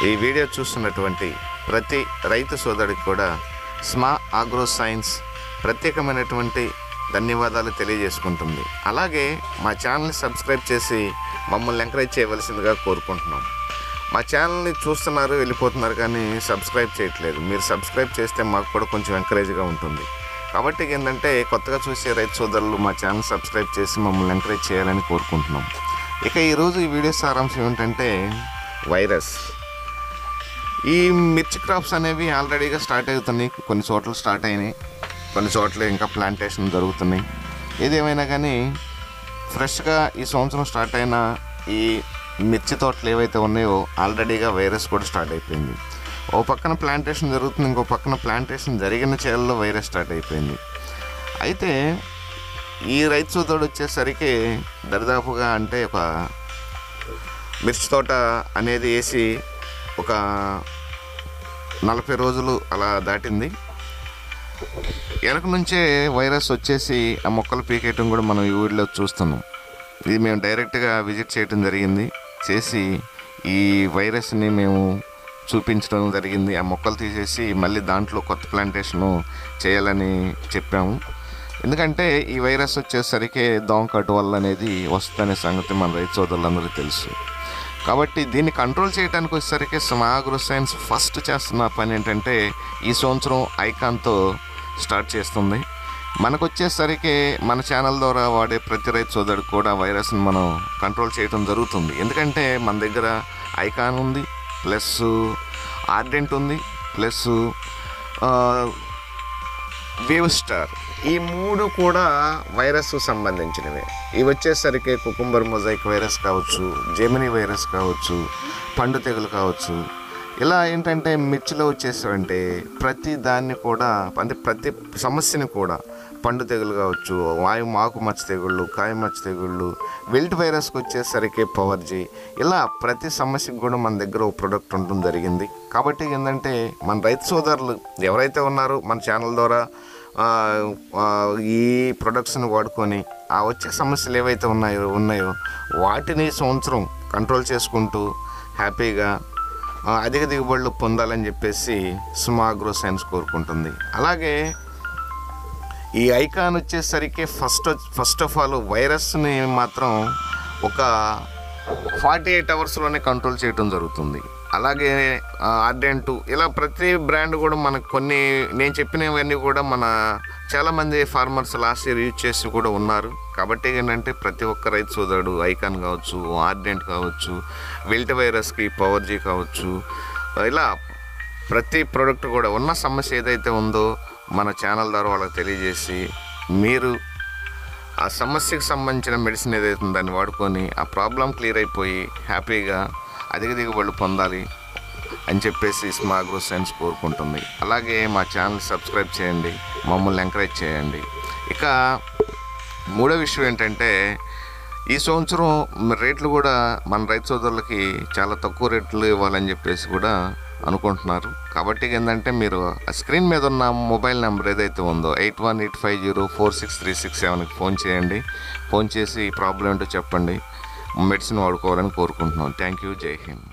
ఈ వీడియో చూస్తున్నటువంటి ప్రతి రైతు సోదరుడికి కూడా స్మా ఆగ్రో సైన్స్ ప్రత్యేకమైనటువంటి ధన్యవాదాలు తెలియజేసుకుంటుంది. అలాగే మా ఛానల్ని సబ్స్క్రైబ్ చేసి మమ్మల్ని ఎంకరేజ్ చేయవలసిందిగా కోరుకుంటున్నాం. మా ఛానల్ని చూస్తున్నారు, వెళ్ళిపోతున్నారు, కానీ సబ్స్క్రైబ్ చేయట్లేదు. మీరు సబ్స్క్రైబ్ చేస్తే మాకు కూడా కొంచెం ఎంకరేజ్గా ఉంటుంది. కాబట్టి ఏంటంటే కొత్తగా చూసే రైతు సోదరులు మా ఛానల్ సబ్స్క్రైబ్ చేసి మమ్మల్ని ఎంకరేజ్ చేయాలని కోరుకుంటున్నాం. ఇక ఈరోజు ఈ వీడియో సారాంశం ఏంటంటే వైరస్. ఈ మిర్చి క్రాప్స్ అనేవి ఆల్రెడీగా స్టార్ట్ అవుతున్నాయి. కొన్ని చోట్ల స్టార్ట్ అయినాయి, కొన్ని చోట్ల ఇంకా ప్లాంటేషన్ జరుగుతున్నాయి. ఏదేమైనా కానీ ఫ్రెష్గా ఈ సంవత్సరం స్టార్ట్ అయిన ఈ మిర్చి తోటలు ఏవైతే ఉన్నాయో ఆల్రెడీగా వైరస్ కూడా స్టార్ట్ అయిపోయింది. ఓ పక్కన ప్లాంటేషన్ జరుగుతుంది, ఇంకో పక్కన ప్లాంటేషన్ జరిగిన చేలలో వైరస్ స్టార్ట్ అయిపోయింది. అయితే ఈ రైతు సోదరుడు వచ్చేసరికి దరిదాపుగా అంటే ఒక మిర్చి తోట అనేది వేసి ఒక 40 రోజులు అలా దాటింది. వెనక నుంచే వైరస్ వచ్చేసి ఆ మొక్కలు పీకేయటం కూడా మనం ఈ ఊళ్ళో చూస్తున్నాం. ఇది మేము డైరెక్ట్గా విజిట్ చేయడం జరిగింది. చేసి ఈ వైరస్ని మేము చూపించడం జరిగింది. ఆ మొక్కలు తీసేసి మళ్ళీ దాంట్లో కొత్త ప్లాంటేషను చేయాలని చెప్పాము. ఎందుకంటే ఈ వైరస్ వచ్చేసరికి దోమకాటు వల్ల అనేది వస్తుందనే సంగతి మన రైతు సోదరులందరికీ తెలుసు. కాబట్టి దీన్ని కంట్రోల్ చేయడానికి వచ్చేసరికి స్మా ఆగ్రో సైన్స్ ఫస్ట్ చేస్తున్న పని ఏంటంటే ఈ సంవత్సరం ఐకాన్తో స్టార్ట్ చేస్తుంది. మనకు వచ్చేసరికి మన ఛానల్ ద్వారా వాడే ప్రతి రైతు సోదరుడు కూడా వైరస్ని మనం కంట్రోల్ చేయడం జరుగుతుంది. ఎందుకంటే మన దగ్గర ఐకాన్ ఉంది, ప్లస్ ఆర్డెంట్ ఉంది, ప్లస్ వేవ్ స్టార్. ఈ 3 కూడా వైరస్ సంబంధించినవే. ఇవి వచ్చేసరికి కుకుంబర్ మొజాయిక్ వైరస్ కావచ్చు, జెమినీ వైరస్ కావచ్చు, పండు తెగులు కావచ్చు. ఇలా ఏంటంటే మిర్చిలో వచ్చేసాయంటే ప్రతి దాన్ని కూడా అంటే ప్రతి సమస్యని కూడా పండు తెగులు కావచ్చు, ఆకు మచ్చ తెగుళ్ళు, కాయ మచ్చ తెగుళ్ళు, విల్ట్ వైరస్కి వచ్చేసరికి పవర్జీ, ఇలా ప్రతి సమస్యకు కూడా మన దగ్గర ఒక ప్రోడక్ట్ ఉండడం జరిగింది. కాబట్టి ఏంటంటే మన రైతు సోదరులు ఎవరైతే ఉన్నారో మన ఛానల్ ద్వారా ఈ ప్రొడక్ట్స్ని వాడుకొని ఆ వచ్చే సమస్యలు ఏవైతే ఉన్నాయో వాటిని సంవత్సరం కంట్రోల్ చేసుకుంటూ హ్యాపీగా అధిక దిగుబడులు పొందాలని చెప్పేసి స్మా ఆగ్రో సైన్స్ కోరుకుంటుంది. అలాగే ఈ ఐకాన్ వచ్చేసరికి ఫస్ట్ ఆఫ్ ఆల్ వైరస్ని మాత్రం ఒక 48 అవర్స్లోనే కంట్రోల్ చేయడం జరుగుతుంది. అలాగే ఆర్డెంట్, ఇలా ప్రతి బ్రాండ్ కూడా మనకు కొన్ని నేను చెప్పినవన్నీ కూడా మన చాలామంది ఫార్మర్స్ లాస్ట్ ఇయర్ యూజ్ చేసి కూడా ఉన్నారు. కాబట్టి ఏంటంటే ప్రతి ఒక్క రైతు సోదరుడు ఐకాన్ కావచ్చు, ఆర్డెంట్ కావచ్చు, విల్ట్ వైరస్కి పవర్జీ కావచ్చు, ఇలా ప్రతి ప్రోడక్ట్ కూడా ఉన్న సమస్య ఏదైతే ఉందో మన ఛానల్ ద్వారా వాళ్ళకి తెలియజేసి మీరు ఆ సమస్యకు సంబంధించిన మెడిసిన్ ఏదైతే ఉందో దాన్ని వాడుకొని ఆ ప్రాబ్లం క్లియర్ అయిపోయి హ్యాపీగా అధిక దిగుబడులు పొందాలి అని చెప్పేసి స్మా ఆగ్రో సైన్స్ కోరుకుంటుంది. అలాగే మా ఛానల్ సబ్స్క్రైబ్ చేయండి, మమ్మల్ని ఎంకరేజ్ చేయండి. ఇక మూడో విషయం ఏంటంటే ఈ సంవత్సరం రేట్లు కూడా మన రైతు సోదరులకి చాలా తక్కువ రేట్లు ఇవ్వాలని చెప్పేసి కూడా అనుకుంటున్నారు. కాబట్టి ఏంటంటే మీరు ఆ స్క్రీన్ మీద ఉన్న మొబైల్ నెంబర్ ఏదైతే ఉందో 8185046367కి ఫోన్ చేయండి. ఫోన్ చేసి ఈ ప్రాబ్లం ఏంటో చెప్పండి, మెడిసిన్ వాడుకోవాలని కోరుకుంటున్నాం. Thank you. జై హింద్.